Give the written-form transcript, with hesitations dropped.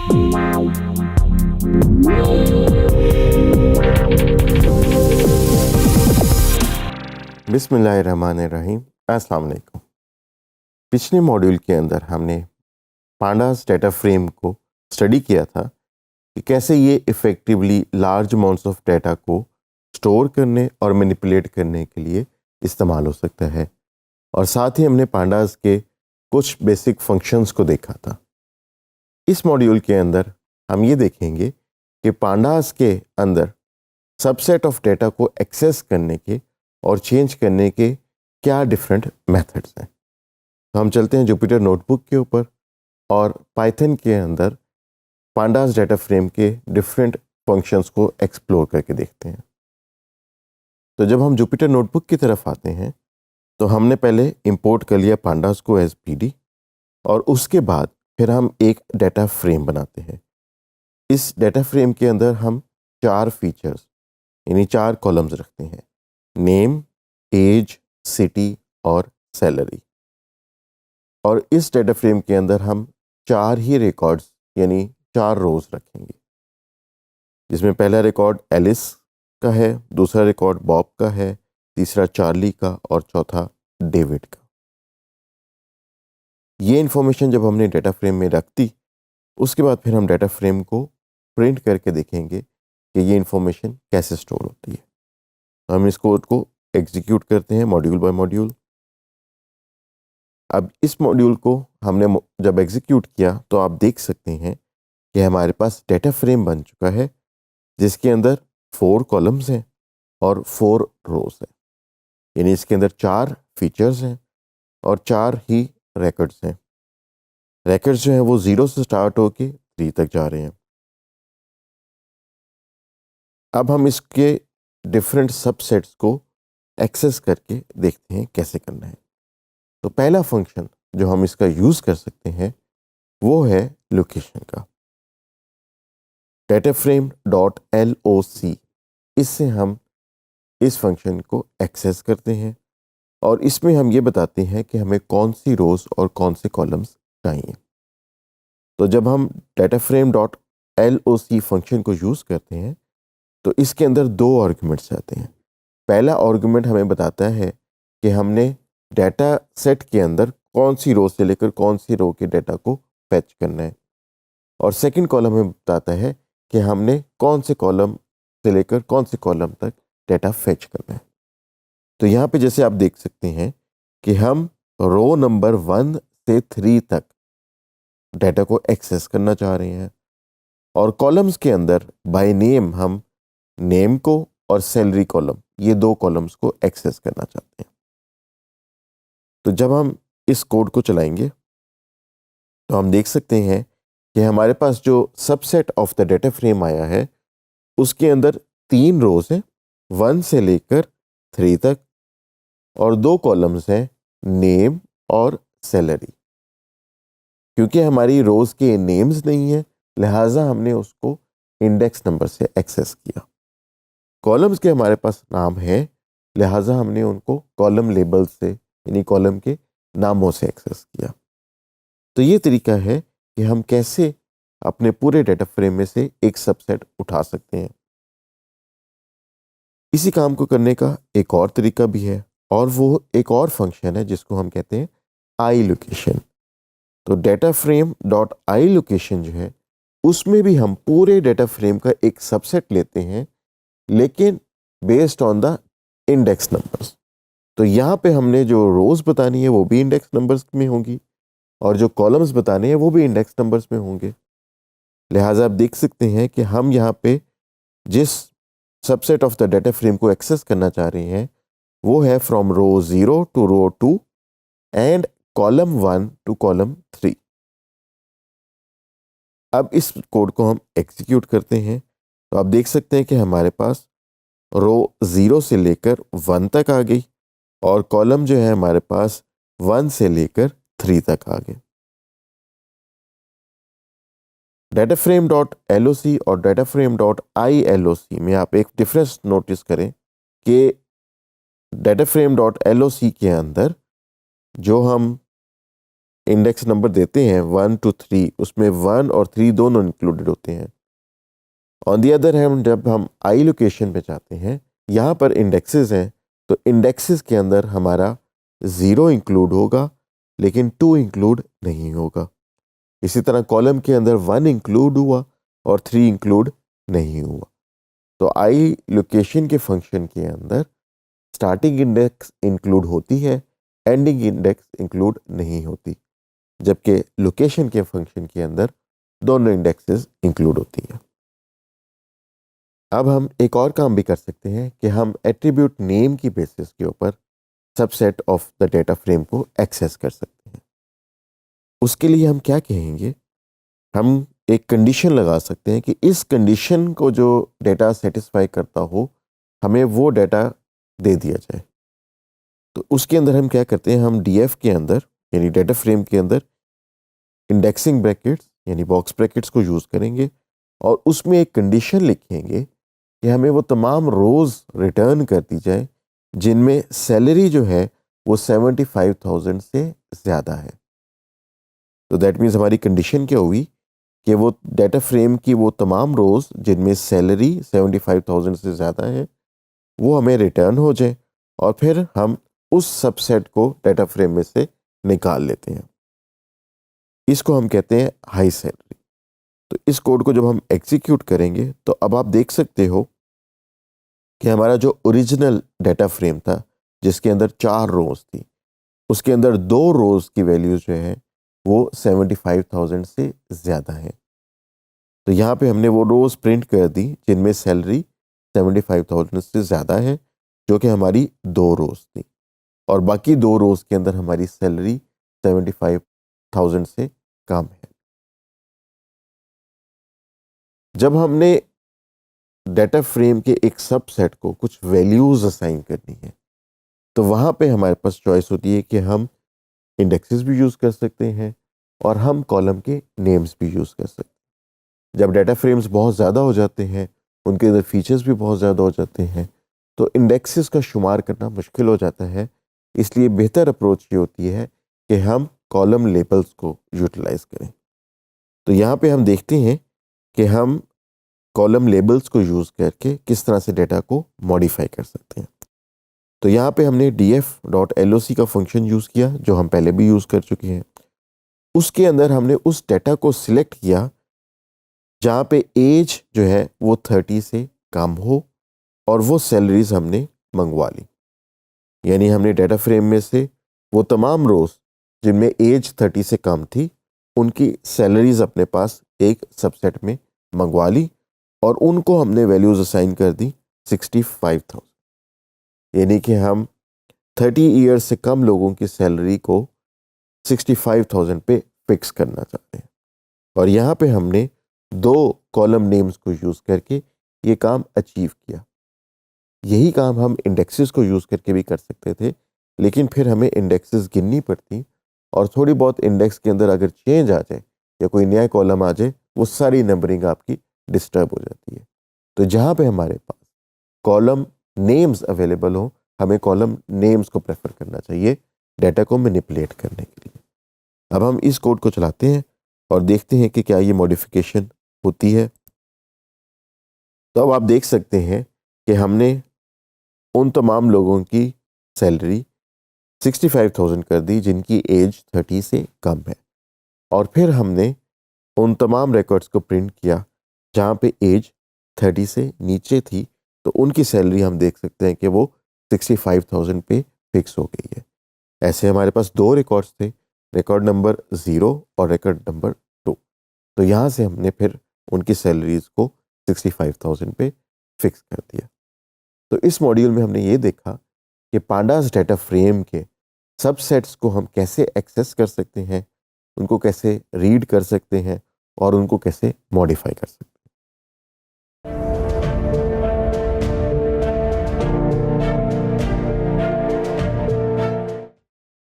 बिस्मिल्लाहिर्रहमानिर्रहीम। अस्सलाम वालेकुम। पिछले मॉड्यूल के अंदर हमने पांडास डेटा फ्रेम को स्टडी किया था कि कैसे ये effectively large amounts of data को स्टोर करने और मैनिपुलेट करने के लिए इस्तेमाल हो सकता है, और साथ ही हमने पांडास के कुछ बेसिक फंक्शंस को देखा था। इस मॉड्यूल के अंदर हम ये देखेंगे कि पांडास के अंदर सबसेट ऑफ डेटा को एक्सेस करने के और चेंज करने के क्या डिफरेंट मेथड्स हैं। तो हम चलते हैं जुपिटर नोटबुक के ऊपर और पाइथन के अंदर पांडास डेटा फ्रेम के डिफरेंट फंक्शंस को एक्सप्लोर करके देखते हैं। तो जब हम जुपिटर नोटबुक की तरफ आते हैं तो हमने पहले इंपोर्ट कर लिया पांडास को एज पीडी, और उसके बाद फिर हम एक डेटा फ्रेम बनाते हैं। इस डेटा फ्रेम के अंदर हम 4 फीचर्स यानी 4 कॉलम्स रखते हैं: नेम, एज, सिटी और सैलरी। और इस डेटा फ्रेम के अंदर हम 4 ही रिकॉर्ड्स यानी 4 रोज रखेंगे, जिसमें पहला रिकॉर्ड एलिस का है, दूसरा रिकॉर्ड बॉब का है, तीसरा चार्ली का और चौथा डेविड का। ये इन्फॉर्मेशन जब हमने डेटा फ्रेम में रख दी, उसके बाद फिर हम डेटा फ्रेम को प्रिंट करके देखेंगे कि ये इन्फॉर्मेशन कैसे स्टोर होती है। तो हम इस कोड को एग्जीक्यूट करते हैं मॉड्यूल बाय मॉड्यूल। अब इस मॉड्यूल को हमने जब एग्जीक्यूट किया तो आप देख सकते हैं कि हमारे पास डेटा फ्रेम बन चुका है, जिसके अंदर 4 कॉलम्स हैं और 4 रोज हैं। यानी इसके अंदर 4 फीचर्स हैं और 4 ही रिकॉर्ड्स हैं। रिकॉर्ड्स जो हैं वो 0 से स्टार्ट होके 3 तक जा रहे हैं। अब हम इसके डिफरेंट सबसेट्स को एक्सेस करके देखते हैं कैसे करना है। तो पहला फंक्शन जो हम इसका यूज़ कर सकते हैं वो है लोकेशन का। dataframe.loc, इससे हम इस फंक्शन को एक्सेस करते हैं और इसमें हम ये बताते हैं कि हमें कौन सी रोज और कौन से कॉलम्स चाहिए। तो जब हम dataframe.loc फंक्शन को यूज़ करते हैं तो इसके अंदर 2 आर्गुमेंट्स आते हैं। पहला आर्गुमेंट हमें बताता है कि हमने डेटा सेट के अंदर कौन सी रो से लेकर कौन सी रो के डेटा को फैच करना है, और सेकंड कॉलम हमें बताता है कि हमने कौन से कॉलम से लेकर कौन से कॉलम तक डेटा फैच करना है। तो यहाँ पे जैसे आप देख सकते हैं कि हम रो नंबर 1 से 3 तक डेटा को एक्सेस करना चाह रहे हैं, और कॉलम्स के अंदर बाय नेम हम नेम को और सैलरी कॉलम, ये 2 कॉलम्स को एक्सेस करना चाहते हैं। तो जब हम इस कोड को चलाएंगे तो हम देख सकते हैं कि हमारे पास जो subset of the data frame आया है उसके अंदर 3 रोज हैं 1 से लेकर 3 तक, और 2 कॉलम्स हैं नेम और सैलरी। क्योंकि हमारी रोज के नेम्स नहीं है, लिहाजा हमने उसको इंडेक्स नंबर से एक्सेस किया। कॉलम्स के हमारे पास नाम है, लिहाजा हमने उनको कॉलम लेबल से यानी कॉलम के नामों से एक्सेस किया। तो ये तरीका है कि हम कैसे अपने पूरे डेटा फ्रेम में से एक सबसेट उठा सकते हैं। इसी काम को करने का एक और तरीका भी है, और वो एक और फंक्शन है जिसको हम कहते हैं आई लोकेशन। तो data frame dot I location जो है उसमें भी हम पूरे डेटा फ्रेम का एक सबसेट लेते हैं, लेकिन based on the index numbers. तो यहाँ पे हमने जो रोज बतानी है वो भी इंडेक्स नंबर्स में होंगी, और जो कॉलम्स बताने हैं वो भी इंडेक्स नंबर्स में होंगे। लिहाजा आप देख सकते हैं कि हम यहाँ पे जिस subset of the data frame को एक्सेस करना चाह रहे हैं वो है from row 0 to row 2 and column 1 to column 3। अब इस कोड को हम एग्जीक्यूट करते हैं तो आप देख सकते हैं कि हमारे पास रो 0 से लेकर 1 तक आ गई, और कॉलम जो है हमारे पास 1 से लेकर 3 तक आ गए। dataframe.loc और dataframe.iloc में आप एक डिफरेंस नोटिस करें कि dataframe.loc के अंदर जो हम इंडेक्स नंबर देते हैं 1 to 3, उसमें 1 और 3 दोनों इंक्लूडेड होते हैं। ऑन दी अदर हैंड जब हम आई लोकेशन पे जाते हैं, यहाँ पर इंडेक्सेस हैं, तो इंडेक्सेस के अंदर हमारा 0 इंक्लूड होगा लेकिन 2 इंक्लूड नहीं होगा। इसी तरह कॉलम के अंदर 1 इंक्लूड हुआ और 3 इंक्लूड नहीं हुआ। तो आई लोकेशन के फंक्शन के अंदर स्टार्टिंग इंडेक्स इंक्लूड होती है, एंडिंग इंडेक्स इंक्लूड नहीं होती, जबकि लोकेशन के फंक्शन के अंदर दोनों इंडेक्सेस इंक्लूड होती हैं। अब हम एक और काम भी कर सकते हैं कि हम एट्रीब्यूट नेम की बेसिस के ऊपर subset of the data frame को एक्सेस कर सकते हैं। उसके लिए हम क्या कहेंगे, हम एक कंडीशन लगा सकते हैं कि इस कंडीशन को जो डेटा सेटिस्फाई करता हो हमें वो डेटा दे दिया जाए। तो उसके अंदर हम क्या करते हैं, हम डीएफ के अंदर यानी डेटा फ्रेम के अंदर इंडेक्सिंग ब्रैकेट्स यानी बॉक्स ब्रैकेट्स को यूज़ करेंगे और उसमें एक कंडीशन लिखेंगे कि हमें वो तमाम रोज़ रिटर्न कर दी जाए जिनमें सैलरी जो है वो 75,000 से ज़्यादा है। तो दैट मीन्स हमारी कंडीशन क्या हुई कि वो डेटा फ्रेम की वो तमाम रोज़ जिनमें सैलरी 75,000 से ज़्यादा है वो हमें रिटर्न हो जाए और फिर हम उस सबसेट को डेटा फ्रेम में से निकाल लेते हैं। इसको हम कहते हैं हाई सैलरी। तो इस कोड को जब हम एग्जीक्यूट करेंगे तो अब आप देख सकते हो कि हमारा जो ओरिजिनल डेटा फ्रेम था जिसके अंदर 4 रोज़ थी, उसके अंदर 2 रोज़ की वैल्यूज जो है वो 75,000 से ज़्यादा है। तो यहाँ पे हमने वो रोज़ प्रिंट कर दी जिनमें सैलरी 75,000 से ज़्यादा है, जो कि हमारी 2 रोज़ थी, और बाकी 2 रोज़ के अंदर हमारी सैलरी 75,000 से कम है। जब हमने डेटा फ्रेम के एक सबसेट को कुछ वैल्यूज असाइन करनी है तो वहाँ पे हमारे पास चॉइस होती है कि हम इंडेक्सेस भी यूज़ कर सकते हैं और हम कॉलम के नेम्स भी यूज़ कर सकते हैं। जब डेटा फ्रेम्स बहुत ज़्यादा हो जाते हैं, उनके अंदर फीचर्स भी बहुत ज़्यादा हो जाते हैं, तो इंडेक्सेस का शुमार करना मुश्किल हो जाता है। इसलिए बेहतर अप्रोच ये होती है कि हम कॉलम लेबल्स को यूटिलाइज करें। तो यहाँ पे हम देखते हैं कि हम कॉलम लेबल्स को यूज़ करके किस तरह से डेटा को मॉडिफाई कर सकते हैं। तो यहाँ पे हमने df.loc का फंक्शन यूज़ किया जो हम पहले भी यूज़ कर चुके हैं। उसके अंदर हमने उस डेटा को सिलेक्ट किया जहाँ पे एज जो है वो 30 से कम हो और वो सैलरीज हमने मंगवा ली। यानी हमने डेटा फ्रेम में से वो तमाम रोज़ जिनमें एज 30 से कम थी उनकी सैलरीज अपने पास एक सबसेट में मंगवा ली और उनको हमने वैल्यूज असाइन कर दी 65,000। यानी कि हम 30 ईयर्स से कम लोगों की सैलरी को 65,000 पे फिक्स करना चाहते हैं। और यहाँ पे हमने 2 कॉलम नेम्स को यूज़ करके ये काम अचीव किया। यही काम हम इंडेक्सेस को यूज़ करके भी कर सकते थे, लेकिन फिर हमें इंडेक्सेस गिननी पड़ती और थोड़ी बहुत इंडेक्स के अंदर अगर चेंज आ जाए या कोई नया कॉलम आ जाए वो सारी नंबरिंग आपकी डिस्टर्ब हो जाती है। तो जहाँ पे हमारे पास कॉलम नेम्स अवेलेबल हो, हमें कॉलम नेम्स को प्रेफर करना चाहिए डेटा को मैनिपुलेट करने के लिए। अब हम इस कोड को चलाते हैं और देखते हैं कि क्या ये मॉडिफिकेशन होती है। तो अब आप देख सकते हैं कि हमने उन तमाम लोगों की सैलरी 65,000 कर दी जिनकी एज 30 से कम है, और फिर हमने उन तमाम रिकॉर्ड्स को प्रिंट किया जहाँ पे एज 30 से नीचे थी, तो उनकी सैलरी हम देख सकते हैं कि वो 65,000 पे फिक्स हो गई है। ऐसे हमारे पास 2 रिकॉर्ड्स थे, रिकॉर्ड नंबर 0 और रिकॉर्ड नंबर 2। तो यहाँ से हमने फिर उनकी सैलरीज को 65,000 पे फिक्स कर दिया। तो इस मॉड्यूल में हमने ये देखा कि पांडास डेटा फ्रेम के सबसेट्स को हम कैसे एक्सेस कर सकते हैं, उनको कैसे रीड कर सकते हैं और उनको कैसे मॉडिफाई कर सकते हैं।